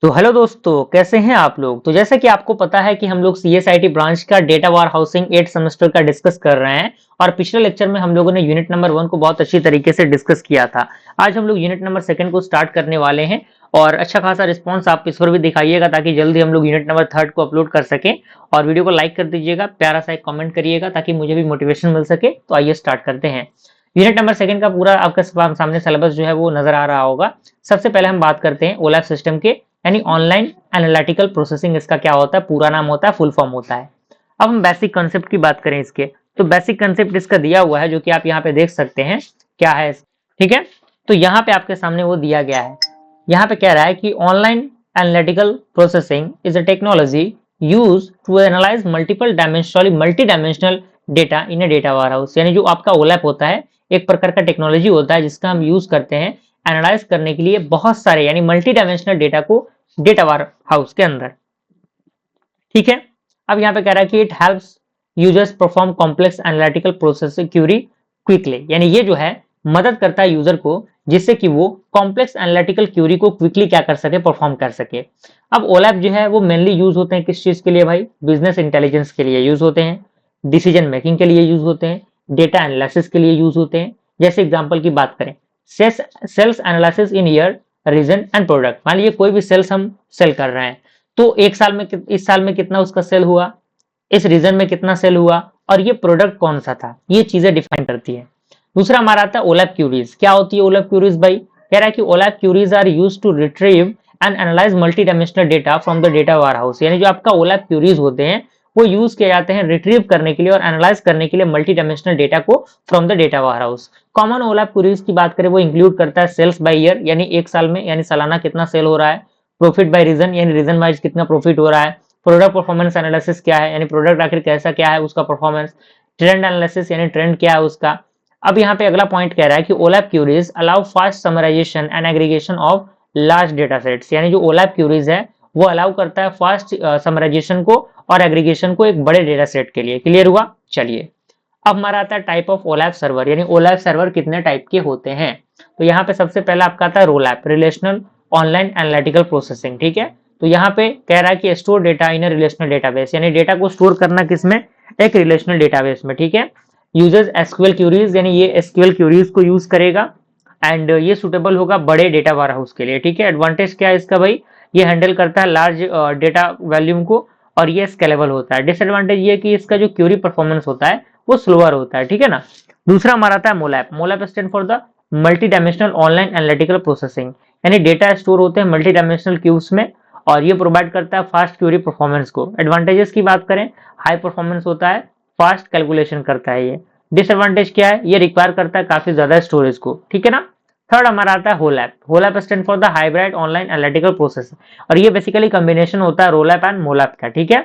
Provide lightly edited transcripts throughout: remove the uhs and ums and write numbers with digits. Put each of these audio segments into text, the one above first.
तो हेलो दोस्तों, कैसे हैं आप लोग। तो जैसा कि आपको पता है कि हम लोग सीएसआईटी ब्रांच का डेटा वार हाउसिंग 8 सेमेस्टर का डिस्कस कर रहे हैं और पिछले लेक्चर में हम लोगों ने यूनिट नंबर 1 को बहुत अच्छी तरीके से डिस्कस किया था। आज हम लोग यूनिट नंबर 2 को स्टार्ट करने वाले हैं और अच्छा खासा रिस्पॉन्स आप इस पर भी दिखाइएगा ताकि जल्दी हम लोग यूनिट नंबर 3 को अपलोड कर सकें। और वीडियो को लाइक कर दीजिएगा, प्यारा सा एक कमेंट करिएगा ताकि मुझे भी मोटिवेशन मिल सके। तो आइए स्टार्ट करते हैं। यूनिट नंबर 2 का पूरा आपके सामने सिलेबस जो है वो नजर आ रहा होगा। सबसे पहले हम बात करते हैं ओलैप सिस्टम के, यानी ऑनलाइन एनालिटिकल प्रोसेसिंग। इसका क्या होता है, पूरा नाम होता है, फुल फॉर्म होता है। अब हम बेसिक कंसेप्ट की बात करें इसके, तो बेसिक कंसेप्ट इसका दिया हुआ है जो कि आप यहाँ पे देख सकते हैं क्या है। ठीक है, तो यहाँ पे आपके सामने वो दिया गया है। यहाँ पे कह रहा है कि online analytical processing is a technology use to analyse multi dimensional data in a data ware house. यानी जो आपका ओलैप होता है, एक प्रकार का टेक्नोलॉजी होता है जिसका हम यूज करते हैं एनालाइज करने के लिए बहुत सारे यानी मल्टी डायमेंशनल डेटा को डेटा वेयर हाउस के अंदर। ठीक है, अब यहाँ पे कह रहा है कि it helps users perform complex analytical process query quickly. यानी ये जो है मदद करता है यूजर को जिससे कि वो कॉम्प्लेक्स एनालिटिकल क्यूरी को क्विकली क्या कर सके, परफॉर्म कर सके। अब ओलैप जो है वो मेनली यूज होते हैं किस चीज के लिए भाई, बिजनेस इंटेलिजेंस के लिए यूज होते हैं, डिसीजन मेकिंग के लिए यूज होते हैं, डेटा एनालिसिस के लिए यूज होते हैं। जैसे एग्जांपल की बात करें, sales analysis in year region and product. मान लीजिए कोई भी सेल्स हम सेल कर रहे हैं, तो एक साल में इस साल में कितना उसका सेल हुआ, इस रीजन में कितना सेल हुआ और ये प्रोडक्ट कौन सा था, ये चीजें डिफाइन करती है। दूसरा हमारा आता है ओलैप क्यूरीज। क्या होती है ओलैप क्यूरीज भाई, कह रहा है कि OLAP queries are used to retrieve and analyse multi dimensional data from the data ware house. यानी जो आपका ओलैप क्यूरीज होते हैं वो यूज किए जाते हैं रिट्रीव करने के लिए और एनालाइज करने के लिए मल्टी डायमेंशनल डेटा को from the data ware house. Common OLAP queries की बात करें वो इंक्लूड करता है सेल्स बाय ईयर, यानी एक साल में यानी सालाना कितना सेल हो रहा है, प्रॉफिट बाय रीजन यानी रीजन वाइज कितना प्रॉफिट हो रहा है, प्रोडक्ट परफॉर्मेंस एनालिसिस क्या है यानी प्रोडक्ट आखिर कैसा क्या है उसका परफॉर्मेंस, ट्रेंड एनालिसिस यानी ट्रेंड क्या है उसका। अब यहाँ पे अगला पॉइंट कह रहा है कि OLAP queries allow fast summarisation and aggregation of large data sets. यानी जो ओलैप क्यूरीज है वो अलाउ करता है फास्ट समराइजेशन को और एग्रीगेशन को एक बड़े डेटा सेट के लिए। क्लियर हुआ, चलिए अब हमारा आता है टाइप ऑफ ओलैप सर्वर, यानी ओलैप सर्वर कितने टाइप के होते हैं। तो यहाँ पे सबसे पहला आपका आता है रोलैप, रिलेशनल ऑनलाइन एनालिटिकल प्रोसेसिंग। ठीक है, तो यहाँ पे कह रहा है कि स्टोर डेटा इन रिलेशनल डेटाबेस, यानी डेटा को स्टोर करना किसमें, एक रिलेशनल डेटाबेस में। ठीक है, यूजर्स एसक्यूएल क्यूरीज, यानी ये एसक्यूएल क्यूरीज को यूज करेगा एंड ये सुटेबल होगा बड़े डेटा वेयर हाउस के लिए। ठीक है, एडवांटेज क्या है इसका भाई, ये हैंडल करता है लार्ज डेटा वॉल्यूम को और ये स्केलेबल होता है। डिसएडवांटेज ये कि इसका जो क्यूरी परफॉर्मेंस होता है वो स्लोअर होता है। ठीक है ना। दूसरा हमारा आता है MOLAP. MOLAP stand for the multi dimensional online analytical processing, यानी डेटा स्टोर होते हैं मल्टी डायमेंशनल क्यूब्स में और ये प्रोवाइड करता है फास्ट क्यूरी परफॉर्मेंस को। एडवांटेजेस की बात करें, हाई परफॉर्मेंस होता है, फास्ट कैलकुलेशन करता है ये। डिसएडवांटेज क्या है, ये रिक्वायर करता है काफी ज्यादा स्टोरेज को। ठीक है ना। थर्ड हमारा आता है HOLAP. HOLAP stand for the hybrid online analytical process और ये बेसिकली कॉम्बिनेशन होता है रोलैप एंड मोलैप का। ठीक है,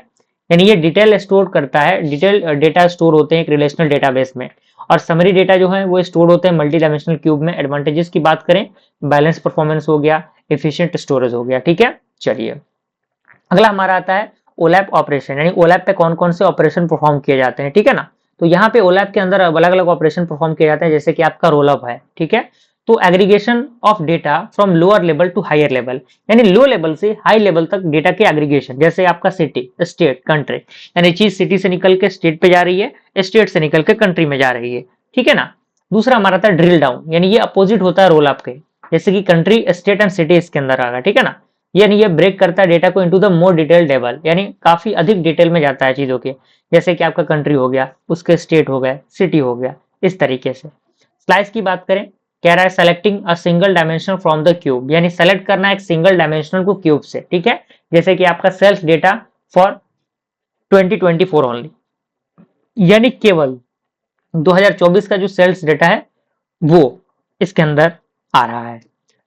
यानी ये डिटेल स्टोर करता है, डिटेल डेटा स्टोर होते हैं एक रिलेशनल डेटाबेस में और समरी डेटा जो है वो स्टोर होते हैं मल्टी डायमेंशनल क्यूब में। एडवांटेजेस की बात करें, बैलेंस परफॉर्मेंस हो गया, एफिशिएंट स्टोरेज हो गया। ठीक है, चलिए अगला हमारा आता है ओलैप ऑपरेशन, यानी ओलैप पे कौन कौन से ऑपरेशन परफॉर्म किए जाते हैं। ठीक है ना, तो यहाँ पे ओलैप के अंदर अलग अलग ऑपरेशन परफॉर्म किए जाते हैं, जैसे कि आपका रोलअप है। ठीक है, तो aggregation of data from lower level to higher level, यानी लो लेवल से हाई लेवल तक डेटा के एग्रीगेशन। जैसे आपका सिटी, स्टेट, कंट्री, यानी चीज सिटी से निकल के स्टेट पे जा रही है, स्टेट से निकल के कंट्री में जा रही है। ठीक है ना। दूसरा हमारा था ड्रिल डाउन, यानी ये अपोजिट होता है रोल अप के, जैसे कि कंट्री, स्टेट एंड सिटी इसके अंदर आ गया। ठीक है ना, यानी ये ब्रेक करता है डेटा को into the more detail level, यानी काफी अधिक डिटेल में जाता है चीजों के, जैसे कि आपका कंट्री हो गया, उसके स्टेट हो गया, सिटी हो गया, इस तरीके से। स्लाइस की बात करें, कह रहा है selecting a single dimension from the cube, यानी सेलेक्ट करना एक सिंगल डायमेंशनल को क्यूब से। ठीक है, जैसे कि आपका सेल्स डेटा फॉर 2024 ओनली, यानी केवल 2024 का जो सेल्स डेटा है वो इसके अंदर आ रहा है।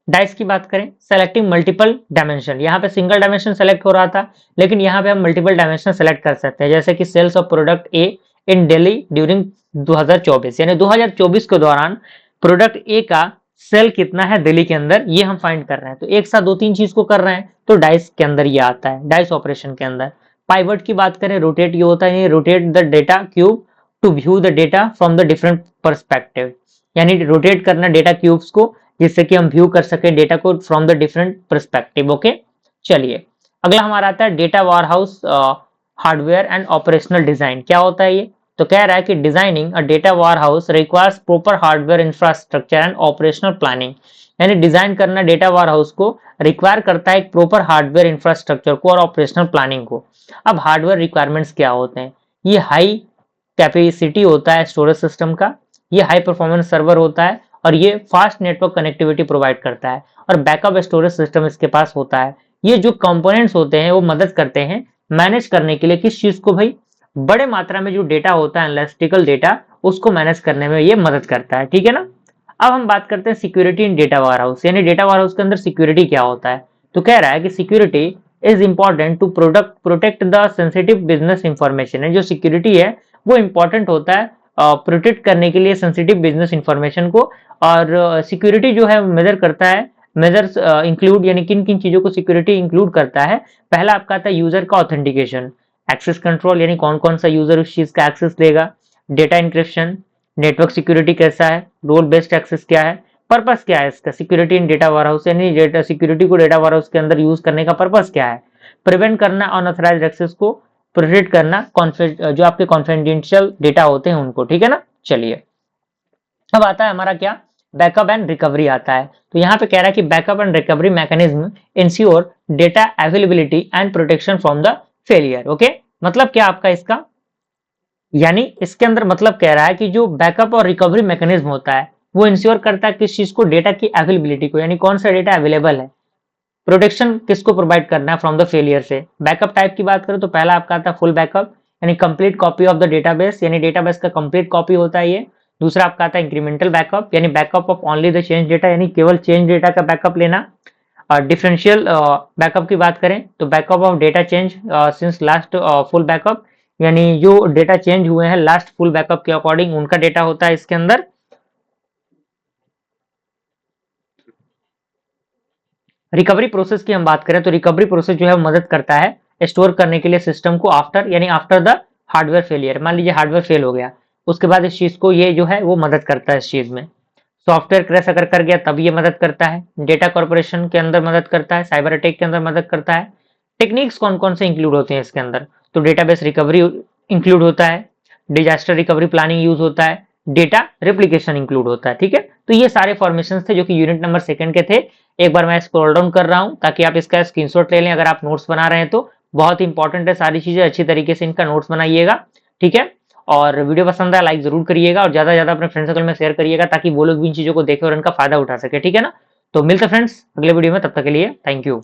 डाइस की बात करें, सेलेक्टिंग मल्टीपल डायमेंशन, यहाँ पे सिंगल डायमेंशन सेलेक्ट हो रहा था लेकिन यहाँ पे हम मल्टीपल डायमेंशन सेलेक्ट कर सकते हैं, जैसे कि sales of product A in Delhi during 2024, यानी 2024 के दौरान प्रोडक्ट ए का सेल कितना है दिल्ली के अंदर, ये हम फाइंड कर रहे हैं। तो एक साथ दो तीन चीज को कर रहे हैं तो डाइस के अंदर ये आता है, डाइस ऑपरेशन के अंदर। पाइवट की बात करें, रोटेट ये होता है, rotate the data cube two view the data from the different perspective, यानी रोटेट करना डेटा क्यूब्स को जिससे कि हम व्यू कर सके डेटा को from the different perspective. Okay, चलिए अगला हमारा आता है data warehouse hardware and operational design. क्या होता है ये? तो कह रहा है कि designing a data warehouse requires proper hardware infrastructure and operational planning. यानी डिजाइन करना डेटा warehouse को रिक्वायर करता है एक प्रॉपर हार्डवेयर इंफ्रास्ट्रक्चर को और ऑपरेशनल प्लानिंग को। अब हार्डवेयर रिक्वायरमेंट्स क्या होते हैं? ये हाई कैपेसिटी होता है स्टोरेज सिस्टम का, ये हाई परफॉर्मेंस सर्वर होता है और ये फास्ट नेटवर्क कनेक्टिविटी प्रोवाइड करता है और बैकअप स्टोरेज सिस्टम इसके पास होता है। ये जो कंपोनेंट्स होते हैं वो मदद करते हैं मैनेज करने के लिए किस चीज को भाई? बड़े मात्रा में जो डेटा होता है एनालिटिकल डेटा, उसको मैनेज करने में ये मदद करता है। ठीक है ना। अब हम बात करते हैं सिक्योरिटी इन डेटा वारहाउस, यानी डेटा वारहाउस के अंदर सिक्योरिटी क्या होता है? तो कह रहा है कि security is important to protect the sensitive business information. है जो सिक्योरिटी है वो इंपॉर्टेंट होता है प्रोटेक्ट करने के लिए सेंसिटिव बिजनेस इंफॉर्मेशन को। और सिक्योरिटी जो है मेजर करता है, मेजर्स इंक्लूड यानी किन किन चीजों को सिक्योरिटी इंक्लूड करता है। पहला आपका आता है यूजर का ऑथेंटिकेशन, एक्सेस कंट्रोल यानी कौन कौन सा यूजर उस चीज का एक्सेस देगा, डेटा इंक्रिप्शन, नेटवर्क सिक्योरिटी कैसा है, रोल बेस्ड एक्सेस क्या है, पर्पस क्या है इसका, सिक्योरिटी इन डेटा वारहाउस यानी डेटा सिक्योरिटी को डेटा वारहाउस के अंदर यूज करने का पर्पस क्या है, प्रिवेंट करना अनऑथराइज्ड एक्सेस को, प्रोटेक्ट करना जो आपके कॉन्फिडेंशियल डेटा होते हैं उनको। ठीक है ना। चलिए अब आता है हमारा क्या? बैकअप एंड रिकवरी आता है। तो यहाँ पे कह रहा है कि backup and recovery mechanism ensure data availability and protection from the failure. Okay, मतलब क्या आपका इसका? यानी इसके अंदर मतलब कह रहा है कि जो बैकअप और रिकवरी मैकेनिज्म होता है वो इंश्योर करता है किस चीज को? डेटा की अवेलेबिलिटी को, यानी कौन सा डेटा अवेलेबल है। प्रोटेक्शन किसको प्रोवाइड करना है? फ्रॉम द फेलियर से। बैकअप टाइप की बात करें तो पहला आपका आता है फुल बैकअप यानी complete copy of the database, यानी डेटाबेस का कंप्लीट कॉपी होता है ये। दूसरा आपका आता है इंक्रीमेंटल बैकअप यानी backup of only the change data, यानी केवल चेंज डेटा का बैकअप लेना। और डिफरेंशियल बैकअप की बात करें तो backup of data change since last full backup, यानी जो डेटा चेंज हुए हैं लास्ट फुल बैकअप के अकॉर्डिंग उनका डेटा होता है इसके अंदर। रिकवरी प्रोसेस की हम बात करें तो रिकवरी प्रोसेस जो है मदद करता है स्टोर करने के लिए सिस्टम को आफ्टर यानी आफ्टर द हार्डवेयर फेलियर। मान लीजिए हार्डवेयर फेल हो गया, उसके बाद इस चीज को ये जो है वो मदद करता है इस चीज में। सॉफ्टवेयर क्रैश अगर कर गया तब ये मदद करता है। डेटा कॉर्पोरेशन के अंदर मदद करता है, साइबर अटैक के अंदर मदद करता है। टेक्निक्स कौन कौन से इंक्लूड होते हैं इसके अंदर? तो डेटाबेस रिकवरी इंक्लूड होता है, डिजास्टर रिकवरी प्लानिंग यूज होता है, डेटा रेप्लिकेशन इंक्लूड होता है। ठीक है, तो ये सारे फॉर्मेशन थे जो कि यूनिट नंबर 2 के थे। एक बार मैं स्क्रॉल डाउन कर रहा हूं ताकि आप इसका स्क्रीनशॉट ले लें अगर आप नोट्स बना रहे हैं तो। बहुत इंपॉर्टेंट है, सारी चीजें अच्छी तरीके से इनका नोट्स बनाइएगा। ठीक है, और वीडियो पसंद आया लाइक जरूर करिएगा और ज्यादा से ज्यादा अपने फ्रेंड सर्कल में शेयर करिएगा ताकि वो लोग भी इन चीजों को देखें और इनका फायदा उठा सके। ठीक है ना। तो मिलते फ्रेंड्स अगले वीडियो में, तब तक के लिए थैंक यू।